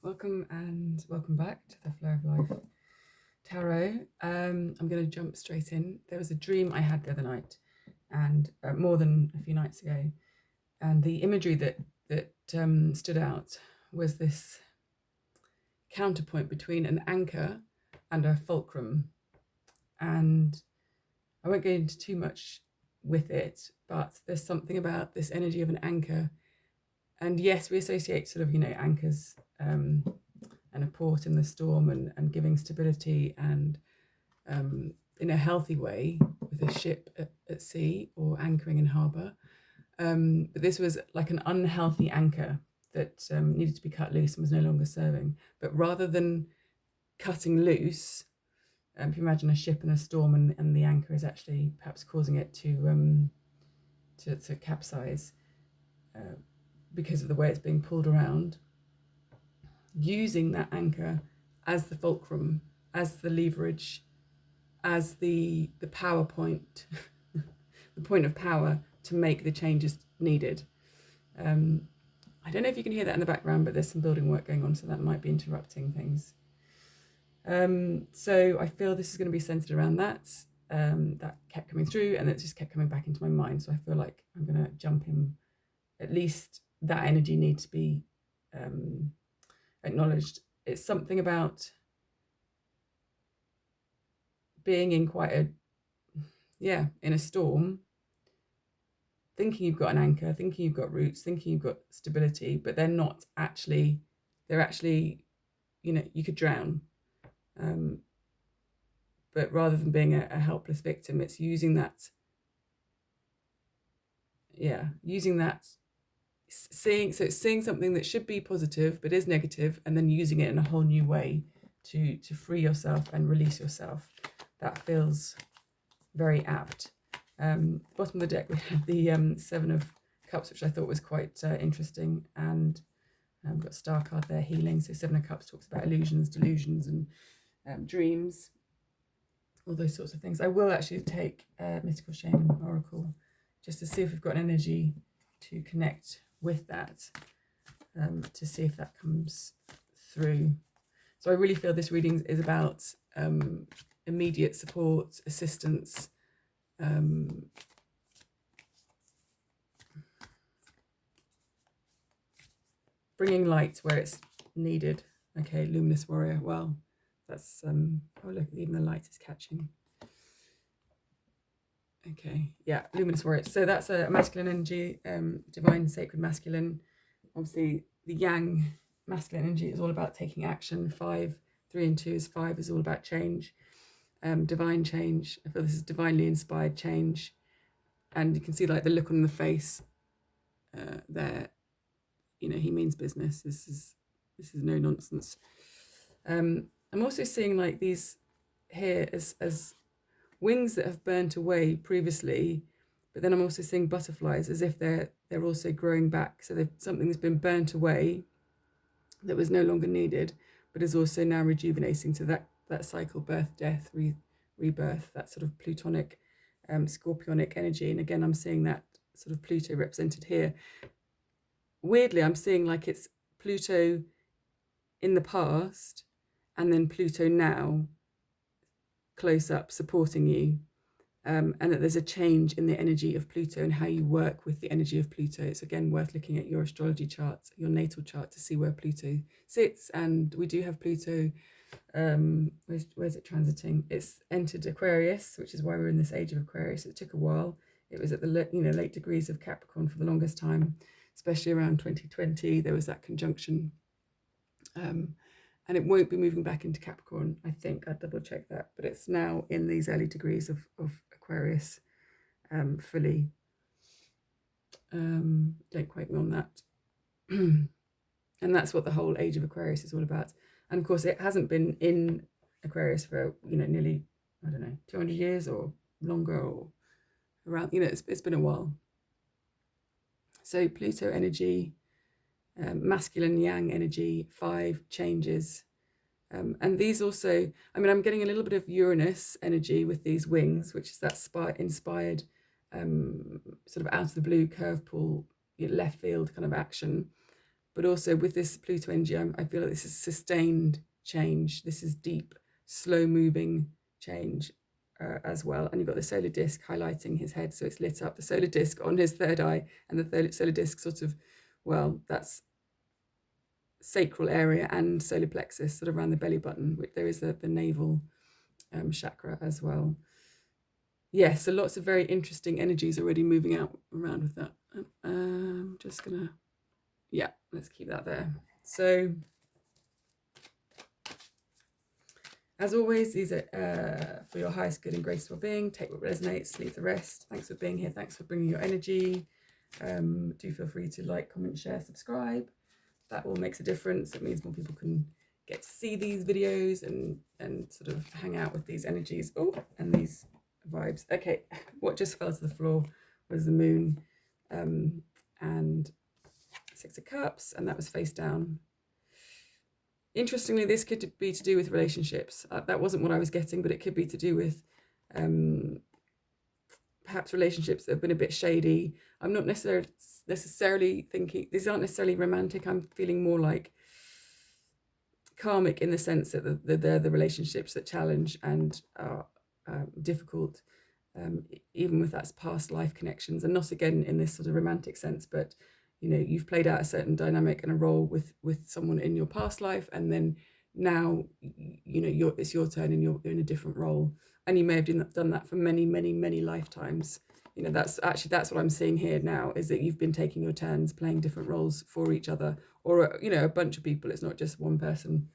Welcome and welcome back to the Flow of Life Tarot. I'm going to jump straight in. There was a dream I had the other night, and more than a few nights ago, and the imagery that stood out was this counterpoint between an anchor and a fulcrum. And I won't go into too much with it, but there's something about this energy of an anchor. And yes, we associate sort of, anchors and a port in the storm and giving stability and in a healthy way with a ship at sea or anchoring in harbour. But this was like an unhealthy anchor that needed to be cut loose and was no longer serving. But rather than cutting loose, if you imagine a ship in a storm and the anchor is actually perhaps causing it to capsize because of the way it's being pulled around, using that anchor as the fulcrum, as the leverage, as the power point, the point of power to make the changes needed. I don't know if you can hear that in the background, but there's some building work going on, so that might be interrupting things. So I feel this is going to be centered around that. That kept coming through, and it just kept coming back into my mind. So I feel like I'm going to jump in. At least that energy needs to be acknowledged. It's something about being in in a storm, thinking you've got an anchor, thinking you've got roots, thinking you've got stability, but they're actually, you could drown. But rather than being a helpless victim, it's using that, seeing something that should be positive but is negative, and then using it in a whole new way to free yourself and release yourself. That feels very apt. Bottom of the deck, we have the Seven of Cups, which I thought was quite interesting, and we've got a star card there, healing. So Seven of Cups talks about illusions, delusions, and dreams, all those sorts of things. I will actually take Mystical Shaman Oracle just to see if we've got an energy to connect with that, to see if that comes through. So I really feel this reading is about immediate support, assistance, bringing light where it's needed. Okay, Luminous Warrior. Well, that's oh look, even the light is catching. Okay, yeah, Luminous Warrior. So that's a masculine energy, divine sacred masculine. Obviously the yang masculine energy is all about taking action. 5, 3 and 2 is 5 is all about change, divine change. I feel this is divinely inspired change, and you can see like the look on the face there. He means business. This is no nonsense. I'm also seeing like these here as wings that have burnt away previously, but then I'm also seeing butterflies as if they're also growing back. So something that's been burnt away that was no longer needed, but is also now rejuvenating. So that cycle, birth, death, rebirth, that sort of Plutonic, Scorpionic energy. And again, I'm seeing that sort of Pluto represented here. Weirdly, I'm seeing like it's Pluto in the past and then Pluto now close up supporting you, and that there's a change in the energy of Pluto and how you work with the energy of Pluto. It's again worth looking at your astrology chart, your natal chart, to see where Pluto sits. And we do have Pluto, where's it transiting? It's entered Aquarius, which is why we're in this age of Aquarius. It took a while. It was at the late degrees of Capricorn for the longest time, especially around 2020. There was that conjunction, and it won't be moving back into Capricorn, I think. I'd double check that, but it's now in these early degrees of Aquarius, fully. Don't quote me on that. And that's what the whole age of Aquarius is all about. And of course, it hasn't been in Aquarius for nearly, I don't know, 200 years or longer, or around, it's been a while. So Pluto energy, masculine yang energy, 5 changes. And these also, I'm getting a little bit of Uranus energy with these wings, which is that inspired, sort of out of the blue curveball, left field kind of action. But also with this Pluto energy, I feel like this is sustained change. This is deep, slow moving change as well. And you've got the solar disc highlighting his head. So it's lit up, the solar disc on his third eye, and the solar disc sort of, well, that's sacral area and solar plexus, sort of around the belly button, which there is the navel chakra as well. Yeah, so lots of very interesting energies already moving out around with that. Just gonna, yeah, let's keep that there. So as always, these are for your highest good and greatest well-being. Take what resonates, leave the rest. Thanks for being here. Thanks for bringing your energy. Do feel free to like, comment, share, subscribe. That all makes a difference. It means more people can get to see these videos and sort of hang out with these energies. Oh, and these vibes. Okay, what just fell to the floor was the moon and Six of Cups, and that was face down. Interestingly, this could be to do with relationships. That wasn't what I was getting, but it could be to do with perhaps relationships that have been a bit shady. I'm not necessarily thinking, these aren't necessarily romantic. I'm feeling more like karmic in the sense that they're the relationships that challenge and are difficult, even with that's past life connections, and not again in this sort of romantic sense, but you know, you've played out a certain dynamic and a role with someone in your past life, and then now, you know, it's your turn and you're in a different role, and you may have done that for many lifetimes. You know, that's what I'm seeing here now, is that you've been taking your turns playing different roles for each other, or you know, a bunch of people. It's not just one person.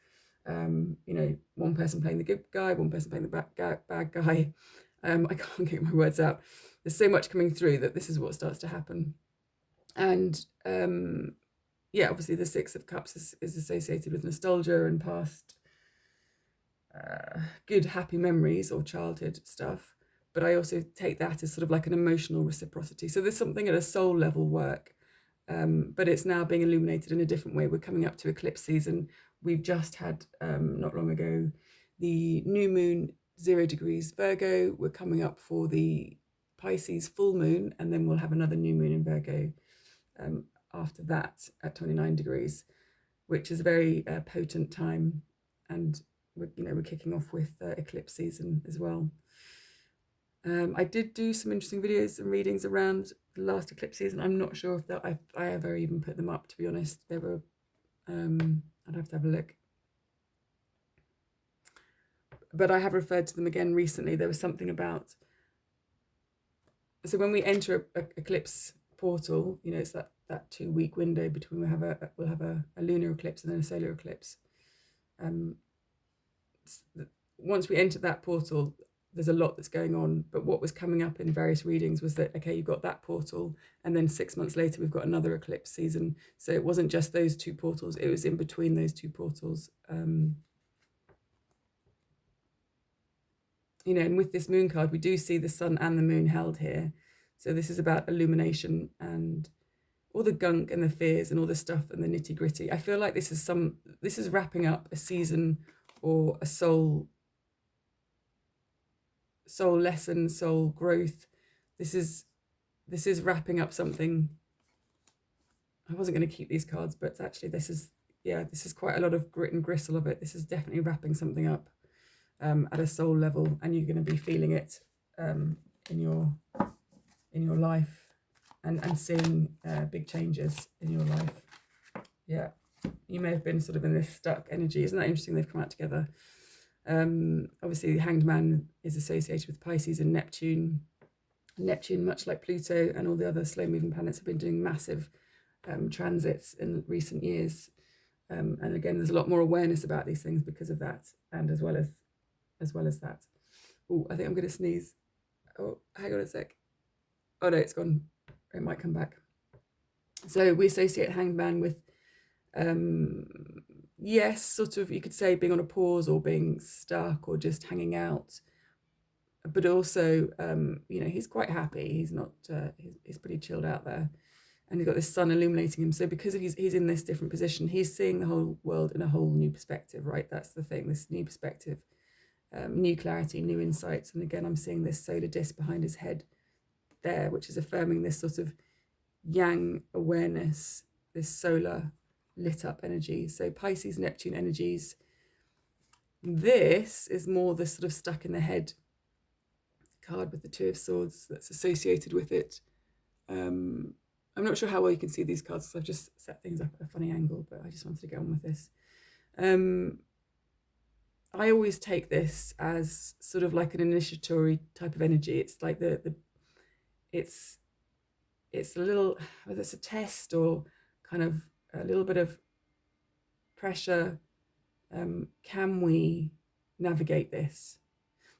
You know, one person playing the good guy, one person playing the bad guy. I can't get my words out. There's so much coming through that this is what starts to happen. And yeah, obviously the Six of Cups is associated with nostalgia and past good happy memories or childhood stuff, but I also take that as sort of like an emotional reciprocity. So there's something at a soul level work, but it's now being illuminated in a different way. We're coming up to eclipse season. We've just had not long ago the new moon 0 degrees Virgo. We're coming up for the Pisces full moon, and then we'll have another new moon in Virgo after that at 29 degrees, which is a very potent time. And we're kicking off with eclipse season as well. I did do some interesting videos and readings around the last eclipse season. I'm not sure if that I ever even put them up, to be honest. They were I'd have to have a look, but I have referred to them again recently. There was something about, so when we enter a eclipse portal, you know, it's that 2-week window between we'll have a lunar eclipse and then a solar eclipse. Once we enter that portal, there's a lot that's going on, but what was coming up in various readings was that, okay, you've got that portal, and then 6 months later we've got another eclipse season. So it wasn't just those two portals, it was in between those two portals. You know, and with this moon card, we do see the sun and the moon held here. So this is about illumination and all the gunk and the fears and all the stuff and the nitty gritty. I feel like this is wrapping up a season or a soul lesson, soul growth. This is wrapping up something. I wasn't going to keep these cards, but actually this is quite a lot of grit and gristle of it. This is definitely wrapping something up at a soul level, and you're going to be feeling it in your life and seeing big changes in your life. Yeah, you may have been sort of in this stuck energy. Isn't that interesting? They've come out together. Obviously, the Hanged Man is associated with Pisces and Neptune. Neptune, much like Pluto and all the other slow-moving planets, have been doing massive transits in recent years. And again, there's a lot more awareness about these things because of that, and as well as that. Oh, I think I'm going to sneeze. Oh, hang on a sec. Oh no, it's gone. It might come back. So we associate Hanged Man with, yes, sort of, you could say being on a pause or being stuck or just hanging out. But also, you know, he's quite happy. He's not, he's pretty chilled out there. And he's got this sun illuminating him. So because he's in this different position, he's seeing the whole world in a whole new perspective, right? That's the thing, this new perspective, new clarity, new insights. And again, I'm seeing this solar disc behind his head there, which is affirming this sort of yang awareness, this solar lit up energy. So Pisces, Neptune energies. This is more the sort of stuck in the head card with the Two of Swords that's associated with it. I'm not sure how well you can see these cards, so I've just set things up at a funny angle, but I just wanted to get on with this. I always take this as sort of like an initiatory type of energy. It's like it's a little, whether it's a test or kind of a little bit of pressure. Can we navigate this?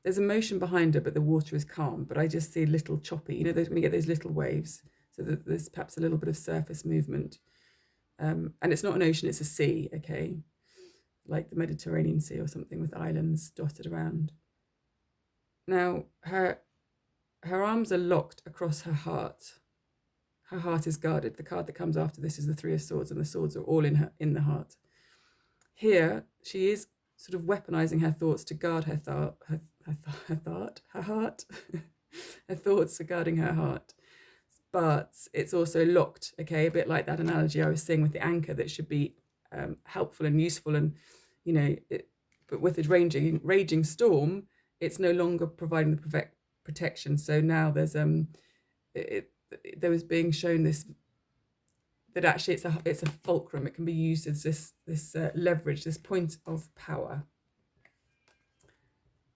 There's emotion behind it, but the water is calm. But I just see a little choppy. You know, when you get those little waves, so that there's perhaps a little bit of surface movement. And it's not an ocean; it's a sea. Okay, like the Mediterranean Sea or something with islands dotted around. Now her arms are locked across her heart. Her heart is guarded. The card that comes after this is the Three of Swords, and the swords are all in the heart. Here, she is sort of weaponizing her thoughts to guard her heart. Her thoughts are guarding her heart. But it's also locked, okay? A bit like that analogy I was saying with the anchor that should be helpful and useful. And, you know, but with a raging storm, it's no longer providing the protection. So now there's, there was being shown this, that actually it's a fulcrum. It can be used as this leverage, this point of power,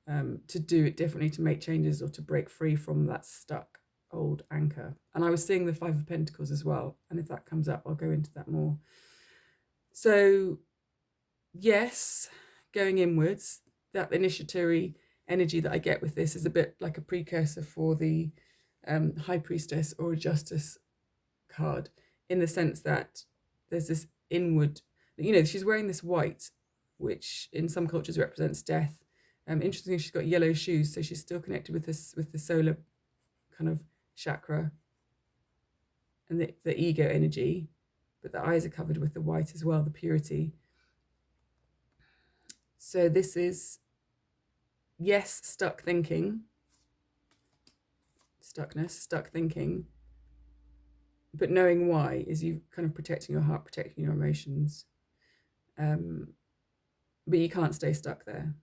to do it differently, to make changes or to break free from that stuck old anchor. And I was seeing the Five of Pentacles as well. And if that comes up, I'll go into that more. So yes, going inwards, that initiatory energy that I get with this is a bit like a precursor for the High Priestess or Justice card, in the sense that there's this inward, you know, she's wearing this white, which in some cultures represents death. Interestingly, she's got yellow shoes, so she's still connected with this, with the solar kind of chakra and the ego energy, but the eyes are covered with the white as well, the purity. So this is, yes, stuck thinking, stuck thinking, but knowing why is you kind of protecting your heart, protecting your emotions. But you can't stay stuck there.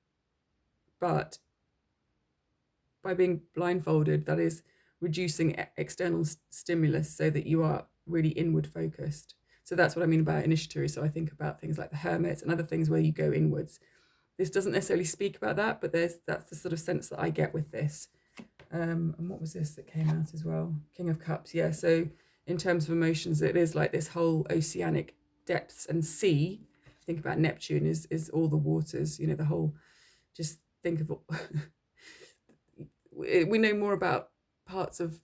But by being blindfolded, that is reducing external stimulus so that you are really inward focused. So that's what I mean about initiatory. So I think about things like the Hermit and other things where you go inwards. This doesn't necessarily speak about that, but that's the sort of sense that I get with this. And what was this that came out as well? King of Cups, yeah. So in terms of emotions, it is like this whole oceanic depths and sea. Think about Neptune is all the waters, you know, the whole, just think of, we know more about parts of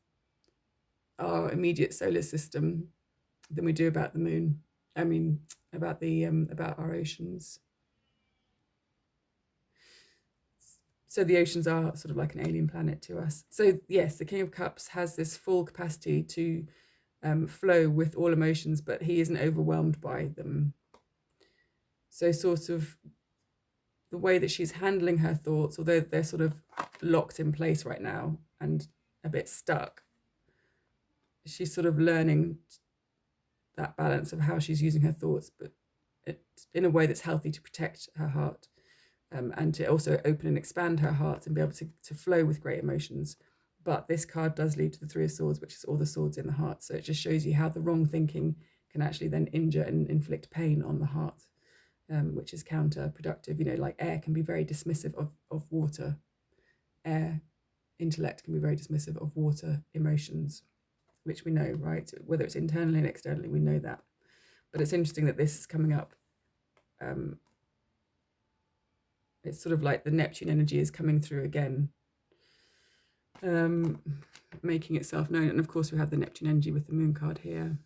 our immediate solar system than we do about the moon. I mean, about our oceans. So the oceans are sort of like an alien planet to us. So yes, the King of Cups has this full capacity to flow with all emotions, but he isn't overwhelmed by them. So sort of the way that she's handling her thoughts, although they're sort of locked in place right now and a bit stuck, she's sort of learning that balance of how she's using her thoughts, but in a way that's healthy to protect her heart, and to also open and expand her heart and be able to flow with great emotions. But this card does lead to the Three of Swords, which is all the swords in the heart. So it just shows you how the wrong thinking can actually then injure and inflict pain on the heart, which is counterproductive. You know, like air can be very dismissive of water. Air, intellect can be very dismissive of water emotions, which we know, right? Whether it's internally and externally, we know that. But it's interesting that this is coming up. It's sort of like the Neptune energy is coming through again, making itself known. And of course, we have the Neptune energy with the Moon card here.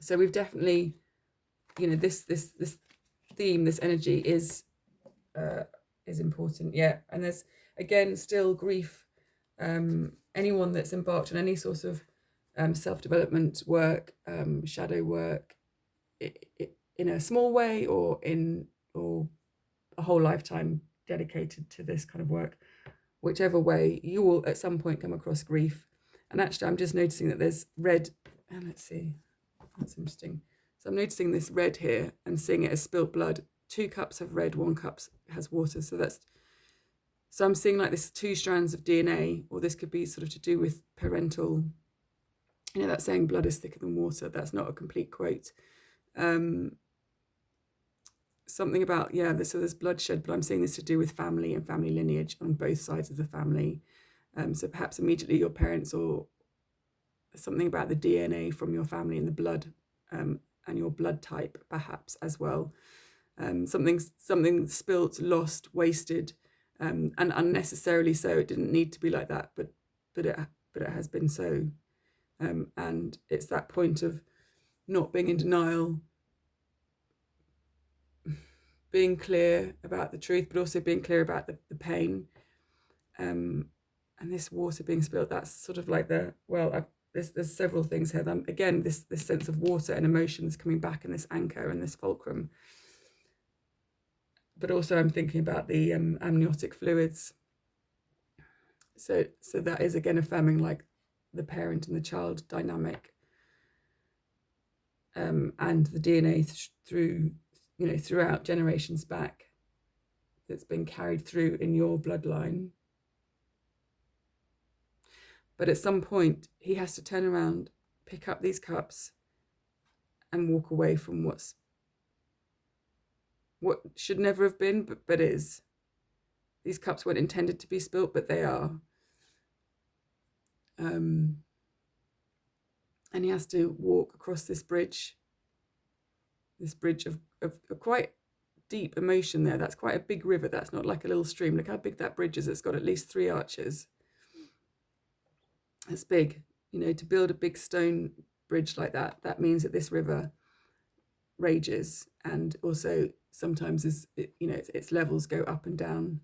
So we've definitely, you know, this theme, this energy is important. Yeah, and there's again still grief. Anyone that's embarked on any sort of self-development work, shadow work, in a small way or a whole lifetime dedicated to this kind of work, whichever way, you will at some point come across grief. And actually, I'm just noticing that there's red, and let's see, that's interesting. So I'm noticing this red here and seeing it as spilt blood. 2 cups have red, 1 cup has water. So I'm seeing like this 2 strands of DNA, or this could be sort of to do with parental, you know, that saying blood is thicker than water. That's not a complete quote. Something about, yeah, so there's bloodshed, but I'm seeing this to do with family and family lineage on both sides of the family. So perhaps immediately your parents, or something about the DNA from your family and the blood, and your blood type perhaps as well. Something spilt, lost, wasted, and unnecessarily so. It didn't need to be like that, but it has been so. And it's that point of not being in denial, being clear about the truth, but also being clear about the pain. And this water being spilled, that's sort of like there's several things here. Again, this sense of water and emotions coming back, and this anchor and this fulcrum. But also I'm thinking about the amniotic fluids. So that is again affirming like the parent and the child dynamic, and the DNA through, you know, throughout generations back, that's been carried through in your bloodline. But at some point he has to turn around, pick up these cups, and walk away from what should never have been, but is. These cups weren't intended to be spilt, but they are. And he has to walk across this bridge of quite deep emotion there. That's quite a big river. That's not like a little stream. Look how big that bridge is. It's got at least 3 arches. That's big. You know, to build a big stone bridge like that, that means that this river rages, and also sometimes its levels go up and down.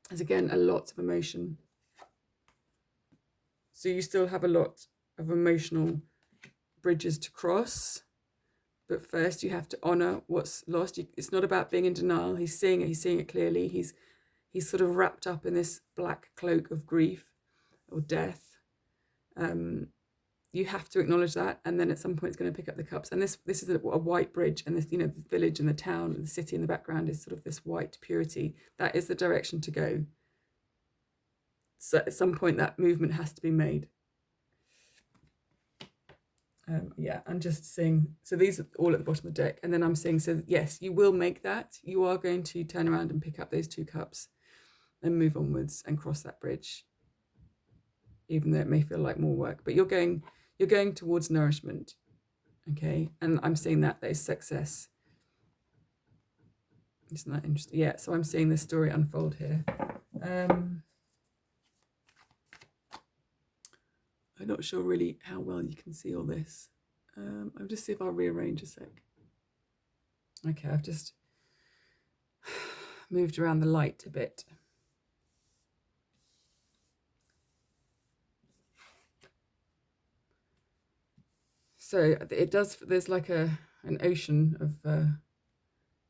There's again a lot of emotion. So you still have a lot of emotional bridges to cross, but first you have to honor what's lost. It's not about being in denial. He's seeing it clearly. He's sort of wrapped up in this black cloak of grief or death. You have to acknowledge that, and then at some point it's going to pick up the cups. And this is a white bridge, and this, you know, the village and the town and the city in the background is sort of this white purity. That is the direction to go. So at some point that movement has to be made. Yeah, I'm just seeing, so these are all at the bottom of the deck, and then I'm seeing, so yes, you will make that. You are going to turn around and pick up those 2 cups and move onwards and cross that bridge, even though it may feel like more work, but you're going towards nourishment. Okay, and I'm seeing that is success. Isn't that interesting? Yeah, so I'm seeing this story unfold here. I'm not sure really how well you can see all this. I'll just see if I'll rearrange a sec. Okay, I've just moved around the light a bit. So it does, there's like an ocean of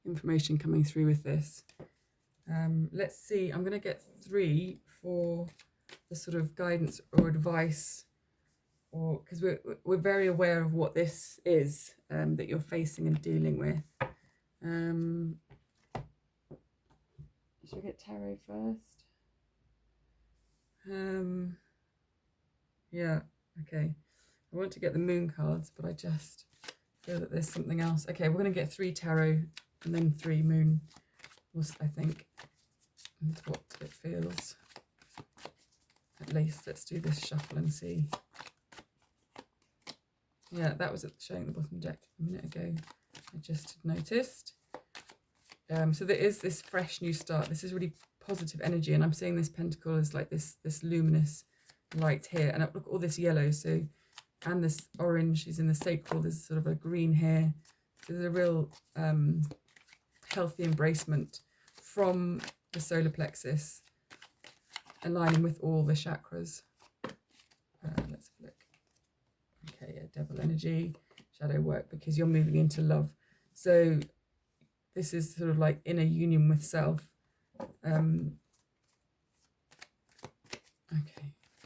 information coming through with this. Let's see, I'm going to get 3 for the sort of guidance or advice, or because we're very aware of what this is that you're facing and dealing with. Should we get tarot first? Yeah, okay. I want to get the moon cards, but I just feel that there's something else. Okay, we're going to get 3 tarot and then 3 moon, I think. That's what it feels. At least let's do this shuffle and see. Yeah, that was showing the bottom deck a minute ago. I just noticed. So there is this fresh new start. This is really positive energy, and I'm seeing this pentacle as like this luminous light here. And look at all this yellow. So, and this orange is in the sacral. There's sort of a green here. There's a real healthy embracement from the solar plexus, aligning with all the chakras. Let's have a look. Okay, yeah, devil energy, shadow work, because you're moving into love. So this is sort of like inner union with self. Okay,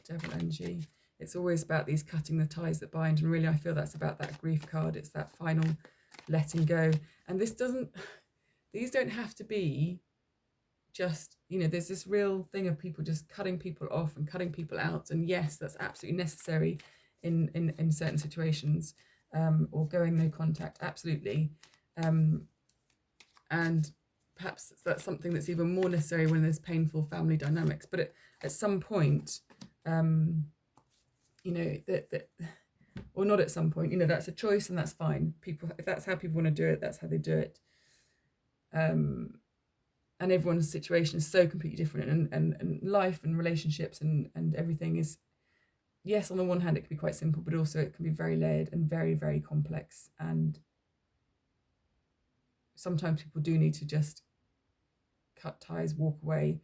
devil energy. It's always about these cutting the ties that bind. And really, I feel that's about that grief card. It's that final letting go. And these don't have to be just, there's this real thing of people just cutting people off and cutting people out. And yes, that's absolutely necessary in certain situations, or going no contact, absolutely. And perhaps that's something that's even more necessary when there's painful family dynamics. But at some point, or not at some point, that's a choice, and that's fine. People, if that's how people want to do it, that's how they do it. And everyone's situation is so completely different, and life and relationships and everything is, yes, on the one hand it can be quite simple, but also it can be very layered and very, very complex. And sometimes people do need to just cut ties, walk away,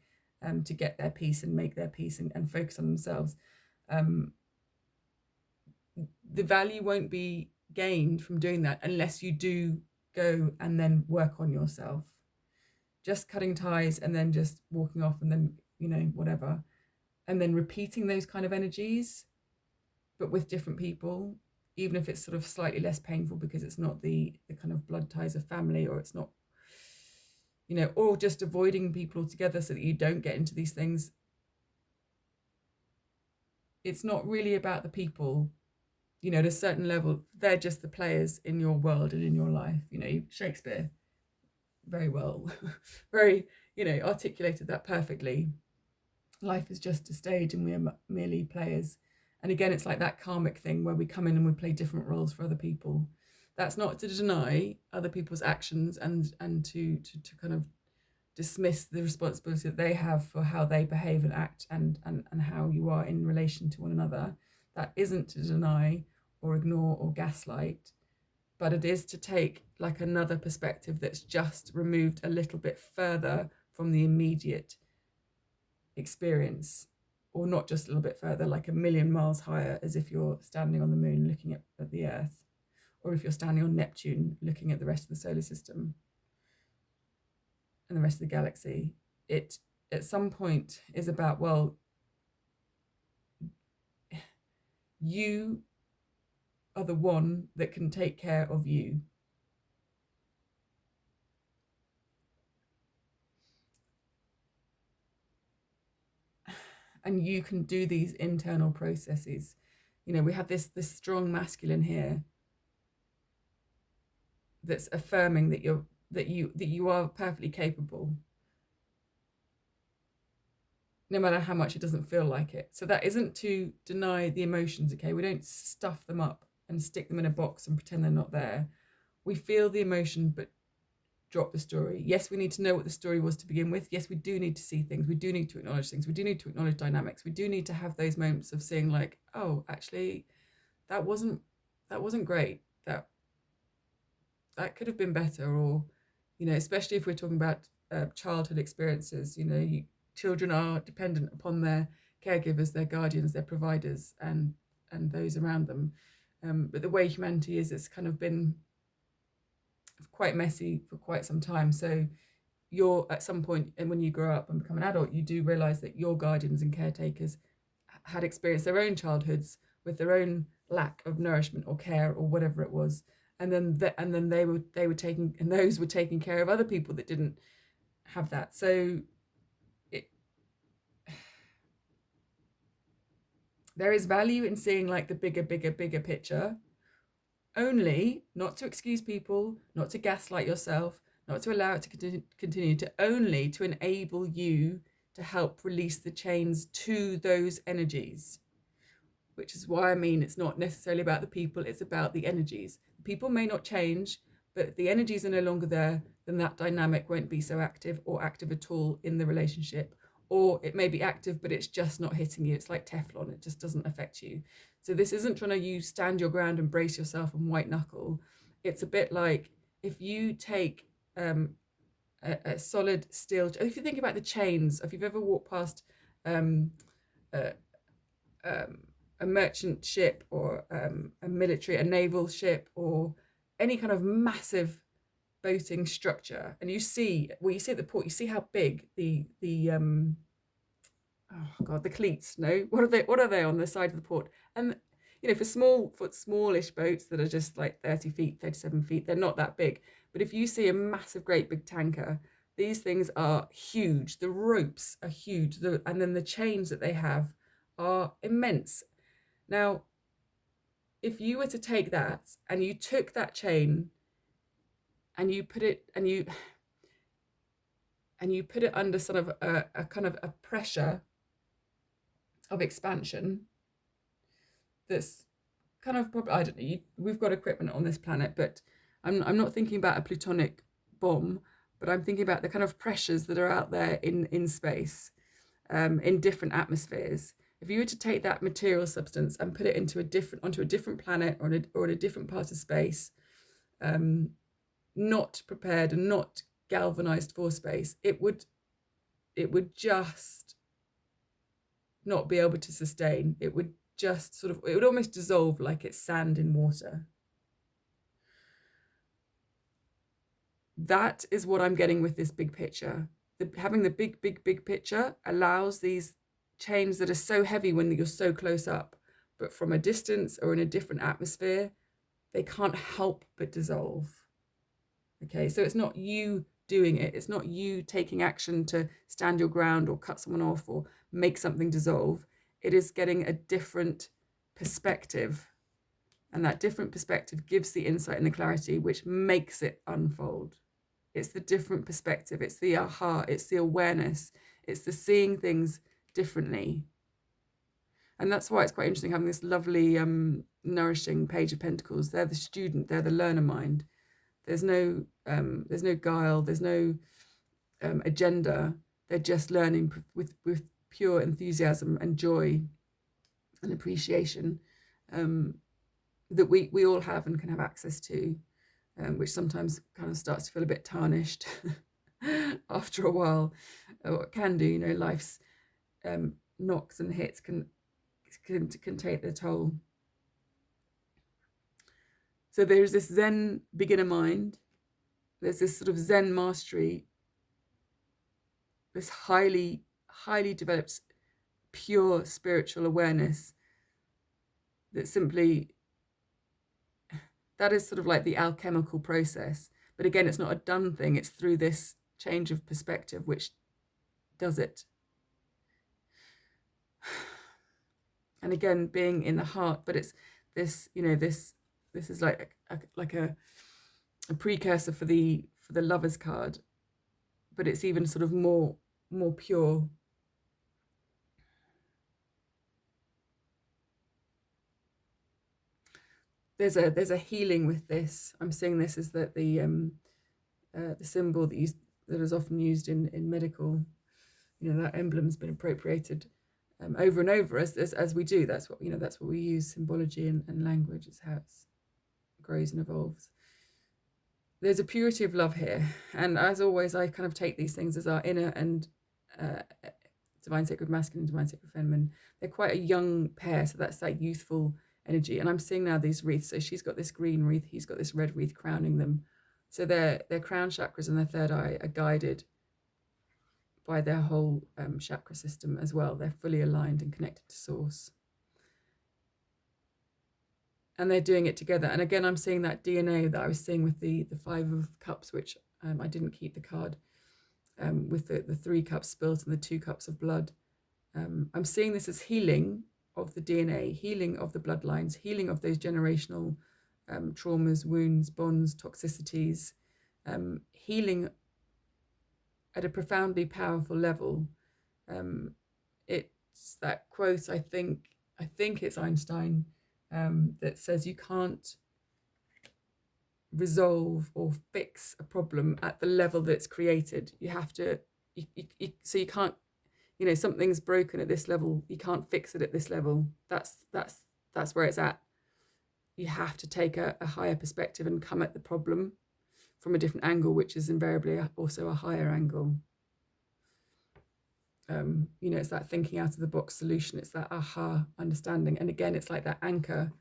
to get their peace and make their peace and focus on themselves. The value won't be gained from doing that unless you do go and then work on yourself. Just cutting ties and then just walking off and then, whatever. And then repeating those kind of energies, but with different people, even if it's sort of slightly less painful because it's not the kind of blood ties of family, or it's not, or just avoiding people altogether so that you don't get into these things. It's not really about the people, at a certain level, they're just the players in your world and in your life. Shakespeare very well, very, articulated that perfectly. Life is just a stage and we are merely players. And again, it's like that karmic thing where we come in and we play different roles for other people. That's not to deny other people's actions and to kind of dismiss the responsibility that they have for how they behave and act and how you are in relation to one another. That isn't to deny or ignore or gaslight, but it is to take like another perspective that's just removed a little bit further from the immediate experience, or not just a little bit further, like a million miles higher, as if you're standing on the moon looking at the Earth, or if you're standing on Neptune looking at the rest of the solar system and the rest of the galaxy. It at some point is about, well, you are the one that can take care of you. And you can do these internal processes. We have this strong masculine here that's affirming that you are perfectly capable, no matter how much it doesn't feel like it. So that isn't to deny the emotions, okay? We don't stuff them up and stick them in a box and pretend they're not there. We feel the emotion, but drop the story. Yes, we need to know what the story was to begin with. Yes, we do need to see things. We do need to acknowledge things. We do need to acknowledge dynamics. We do need to have those moments of seeing like, oh, actually, that wasn't great. That could have been better. Or, especially if we're talking about childhood experiences, children are dependent upon their caregivers, their guardians, their providers, and those around them. But the way humanity is, it's kind of been quite messy for quite some time. So you're at some point, and when you grow up and become an adult, you do realize that your guardians and caretakers had experienced their own childhoods with their own lack of nourishment or care or whatever it was, and then they were taking, and those were taking care of other people that didn't have that. So there is value in seeing like the bigger picture, only not to excuse people, not to gaslight yourself, not to allow it to continue, to only to enable you to help release the chains to those energies. Which is why I mean it's not necessarily about the people, it's about the energies. The people may not change, but if the energies are no longer there, then that dynamic won't be so active or active at all in the relationship. Or it may be active, but it's just not hitting you. It's like Teflon, it just doesn't affect you. So this isn't trying to stand your ground and brace yourself and white knuckle. It's a bit like if you take a solid steel, if you think about the chains, if you've ever walked past a merchant ship or a naval ship or any kind of massive boating structure, and you see at the port, you see how big the oh God, the cleats, no? What are they on the side of the port? And, you know, for smallish boats that are just like 30 feet, 37 feet, they're not that big. But if you see a massive, great big tanker, these things are huge. The ropes are huge. And then the chains that they have are immense. Now, if you were to take that and you took that chain and you put it under sort of a kind of a pressure of expansion, that's kind of probably, I don't know, we've got equipment on this planet, but I'm not thinking about a plutonic bomb, but I'm thinking about the kind of pressures that are out there in space, in different atmospheres. If you were to take that material substance and put it onto a different planet or in a different part of space, not prepared and not galvanized for space, it would just not be able to sustain. It would just it would almost dissolve like it's sand in water. That is what I'm getting with this big picture. Having the big picture allows these chains that are so heavy when you're so close up, but from a distance or in a different atmosphere, they can't help but dissolve. Okay, so it's not you doing it. It's not you taking action to stand your ground or cut someone off or make something dissolve. It is getting a different perspective. And that different perspective gives the insight and the clarity, which makes it unfold. It's the different perspective. It's the aha. It's the awareness. It's the seeing things differently. And that's why it's quite interesting having this lovely, nourishing Page of Pentacles. They're the student. They're the learner mind. There's no guile. There's no agenda. They're just learning with pure enthusiasm and joy and appreciation that we all have and can have access to, which sometimes kind of starts to feel a bit tarnished after a while, or it can do. You know, life's knocks and hits can take their toll. So there's this Zen beginner mind. There's this sort of Zen mastery, this highly developed, pure spiritual awareness that is sort of like the alchemical process. But again, it's not a done thing. It's through this change of perspective which does it. And again, being in the heart, but it's this, you know, this is like a precursor for the Lover's card, but it's even sort of more pure. There's a healing with this. I'm seeing this as that the symbol that is often used in medical. You know, that emblem's been appropriated over and over as we do. That's what we use. Symbology and language is how it grows and evolves. There's a purity of love here, and as always, I kind of take these things as our inner and divine sacred masculine, divine sacred feminine. They're quite a young pair, so that's that youthful energy. And I'm seeing now these wreaths. So she's got this green wreath, he's got this red wreath crowning them. So their crown chakras and their third eye are guided by their whole chakra system as well. They're fully aligned and connected to source. And they're doing it together. And again, I'm seeing that DNA that I was seeing with the 5 of cups, which I didn't keep the card, with the 3 cups spilt and the 2 cups of blood. I'm seeing this as healing of the DNA, healing of the bloodlines, healing of those generational traumas, wounds, bonds, toxicities, healing at a profoundly powerful level. It's that quote, I think it's Einstein, that says you can't resolve or fix a problem at the level that it's created. You have to, so you can't, you know, something's broken at this level, you can't fix it at this level. That's where it's at. You have to take a higher perspective and come at the problem from a different angle, which is invariably also a higher angle. You know, it's that thinking out of the box solution. It's that aha understanding. And again, it's like that anchor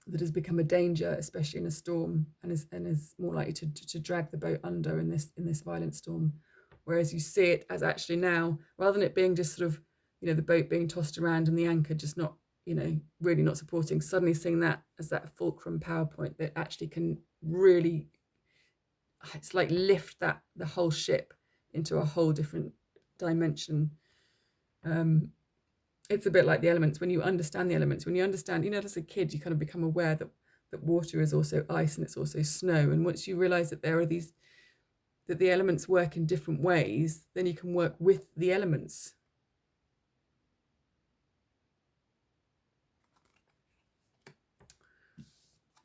that has become a danger, especially in a storm, and is more likely to drag the boat under in this violent storm whereas you see it as actually now, rather than it being just sort of, you know, the boat being tossed around and the anchor just not, you know, really not supporting, suddenly seeing that as that fulcrum power point that actually can really, it's like lift that the whole ship into a whole different dimension. It's a bit like the elements. When you understand the elements, when you understand, you know, as a kid, you kind of become aware that water is also ice and it's also snow. And once you realize that there are these, that the elements work in different ways, then you can work with the elements.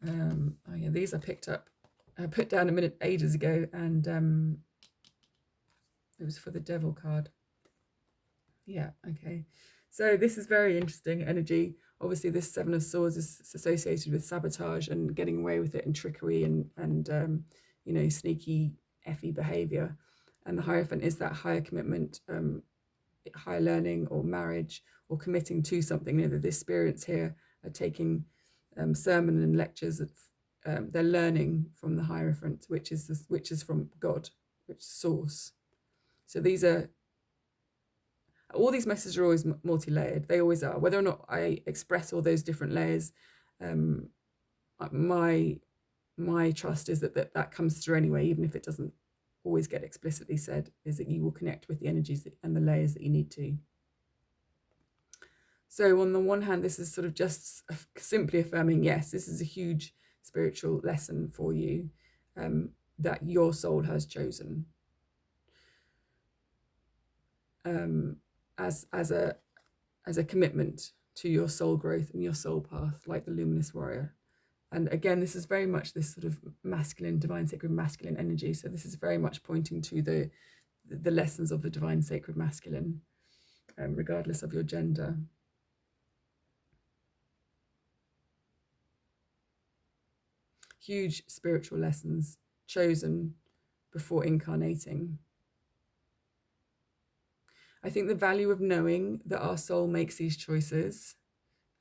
Oh yeah, these I picked up, I put down a minute ages ago, and it was for the devil card. Yeah, okay. So this is very interesting energy. Obviously, this Seven of Swords is associated with sabotage and getting away with it and trickery and you know, sneaky, effy behavior. And the Hierophant is that higher commitment, higher learning or marriage or committing to something. You know, the spirits here are taking sermon and lectures. They're learning from the Hierophant, which is from God, which is source. So these are, all these messages are always multi-layered. They always are. Whether or not I express all those different layers, my trust is that comes through anyway, even if it doesn't always get explicitly said, is that you will connect with the energies and the layers that you need to. So on the one hand, this is sort of just simply affirming, yes, this is a huge spiritual lesson for you, that your soul has chosen. As a commitment to your soul growth and your soul path, like the luminous warrior. And again, this is very much this sort of masculine, divine sacred masculine energy. So this is very much pointing to the lessons of the divine sacred masculine, regardless of your gender. Huge spiritual lessons chosen before incarnating. I think the value of knowing that our soul makes these choices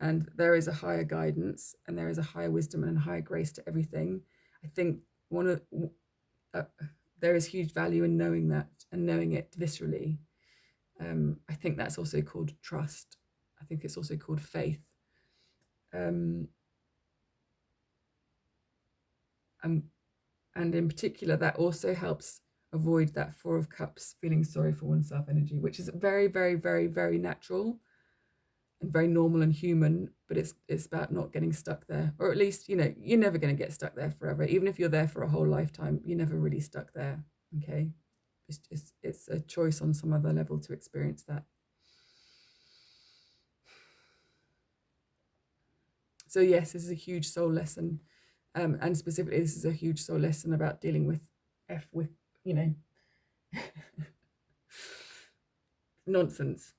and there is a higher guidance and there is a higher wisdom and a higher grace to everything. I think there is huge value in knowing that and knowing it viscerally. I think that's also called trust. I think it's also called faith. And in particular, that also helps avoid that Four of Cups feeling sorry for oneself energy, which is very, very, very, very natural and very normal and human, but it's about not getting stuck there. Or at least, you know, you're never going to get stuck there forever. Even if you're there for a whole lifetime, you're never really stuck there, okay? It's a choice on some other level to experience that. So yes, this is a huge soul lesson. And specifically, this is a huge soul lesson about dealing with you know, nonsense,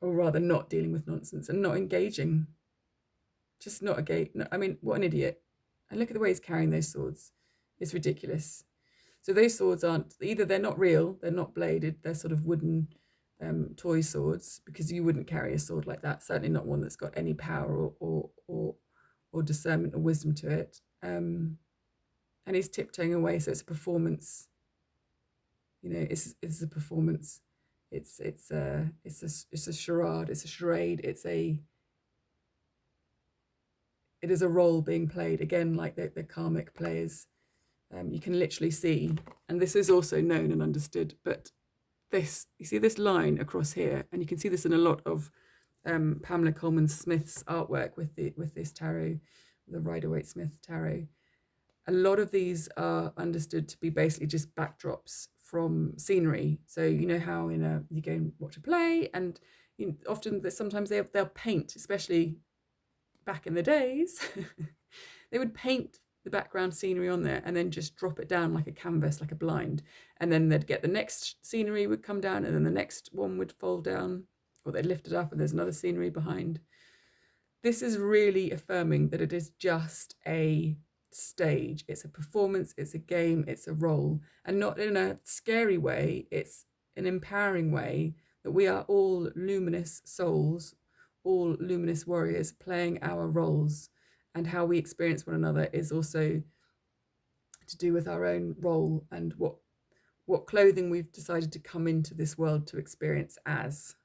or rather not dealing with nonsense and not engaging. Just not no, I mean, what an idiot. And look at the way he's carrying those swords. It's ridiculous. So those swords aren't, either they're not real, they're not bladed, they're sort of wooden toy swords, because you wouldn't carry a sword like that, certainly not one that's got any power or discernment or wisdom to it. And he's tiptoeing away, so it's a performance. You know, it's a performance. It's a charade. It's a charade. It is a role being played, again, like the karmic players. You can literally see, and this is also known and understood, but this, you see this line across here, and you can see this in a lot of Pamela Coleman Smith's artwork with this tarot, the Rider-Waite-Smith tarot. A lot of these are understood to be basically just backdrops from scenery. So you know how you go and watch a play, and often sometimes they'll paint, especially back in the days, they would paint the background scenery on there and then just drop it down like a canvas, like a blind, and then they'd get the next scenery would come down, and then the next one would fall down, or they'd lift it up and there's another scenery behind. This is really affirming that it is just a stage. It's a performance, it's a game, it's a role, and not in a scary way. It's an empowering way that we are all luminous souls, all luminous warriors playing our roles, and how we experience one another is also to do with our own role and what what clothing we've decided to come into this world to experience as.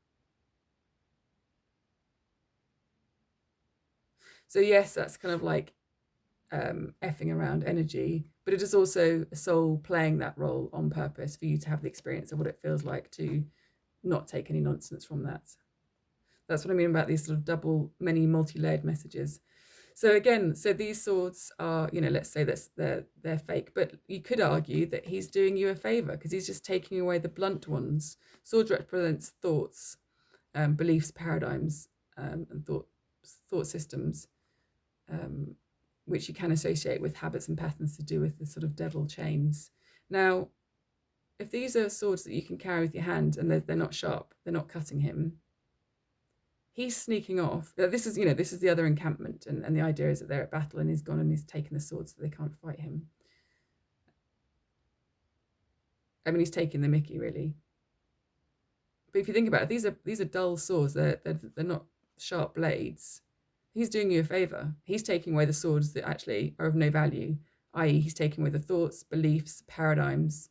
So yes, that's kind of like effing around energy, but it is also a soul playing that role on purpose for you to have the experience of what it feels like to not take any nonsense from that. That's what I mean about these sort of many multi-layered messages. So again, so these swords are, you know, let's say that they're fake, but you could argue that he's doing you a favor because he's just taking away the blunt ones. Swords represents thoughts, beliefs, paradigms, and thought systems, which you can associate with habits and patterns to do with the sort of devil chains. Now, if these are swords that you can carry with your hand and they're not sharp, they're not cutting him, he's sneaking off. This is, you know, this is the other encampment, and the idea is that they're at battle and he's gone and he's taken the sword so they can't fight him. I mean, he's taking the mickey, really. But if you think about it, these are dull swords. They're not sharp blades. He's doing you a favor. He's taking away the swords that actually are of no value, i.e. he's taking away the thoughts, beliefs, paradigms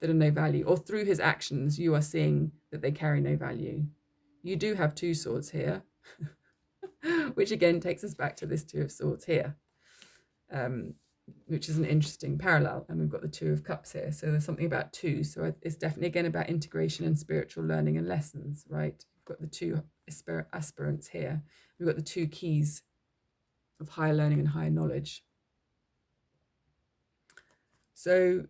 that are no value, or through his actions, you are seeing that they carry no value. You do have two swords here, which again takes us back to this Two of Swords here, which is an interesting parallel. And we've got the Two of Cups here. So there's something about two. So it's definitely again about integration and spiritual learning and lessons, right? We've got the two aspirants here. We've got the two keys of higher learning and higher knowledge. So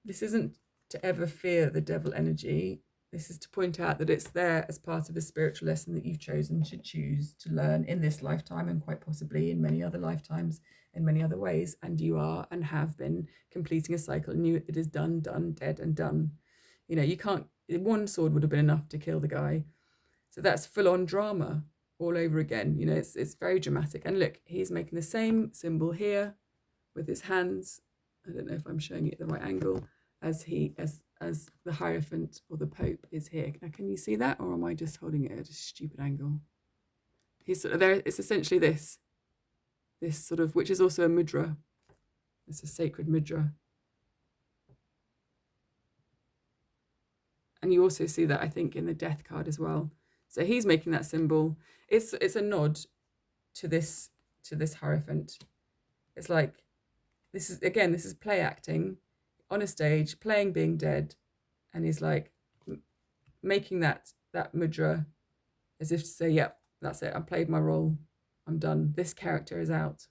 this isn't to ever fear the devil energy. This is to point out that it's there as part of a spiritual lesson that you've chosen to choose to learn in this lifetime, and quite possibly in many other lifetimes, in many other ways. And you are and have been completing a cycle, and it is done, dead and done. You know, you can't, one sword would have been enough to kill the guy. So that's full on drama all over again. You know, it's very dramatic. And look, he's making the same symbol here with his hands. I don't know if I'm showing it at the right angle, as the Hierophant or the Pope is here. Now, can you see that, or am I just holding it at a stupid angle? He's sort of there. It's essentially this sort of, which is also a mudra. It's a sacred mudra. And you also see that, I think, in the Death card as well. So he's making that symbol. It's a nod to this Hierophant. It's like, this is play acting on a stage, playing being dead, and he's like making that mudra as if to say, yep, that's it, I played my role, I'm done, this character is out.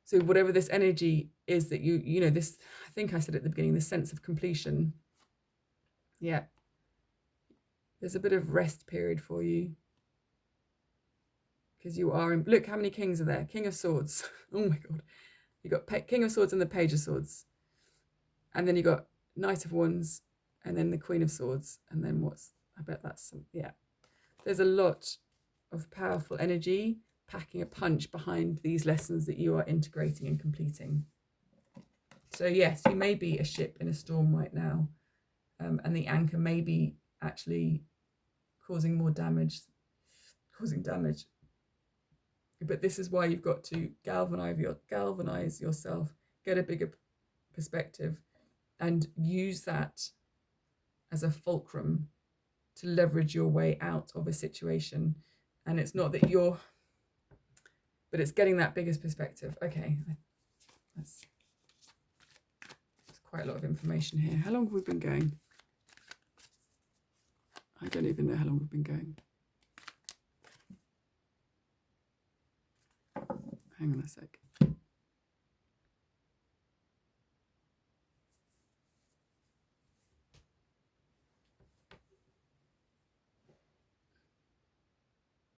So whatever this energy is that you know, this, I think I said at the beginning, this sense of completion, yeah, there's a bit of rest period for you, because you are in, look how many kings are there. King of Swords. Oh my god. You got King of Swords and the Page of Swords, and then you got Knight of Wands, and then the Queen of Swords, and then I bet that's some, yeah. There's a lot of powerful energy packing a punch behind these lessons that you are integrating and completing. So yes, you may be a ship in a storm right now, and the anchor may be actually causing damage. But this is why you've got to galvanize yourself, get a bigger perspective, and use that as a fulcrum to leverage your way out of a situation. And it's not that but it's getting that biggest perspective. Okay, that's quite a lot of information here. How long have we been going? I don't even know how long we've been going. Hang on a sec.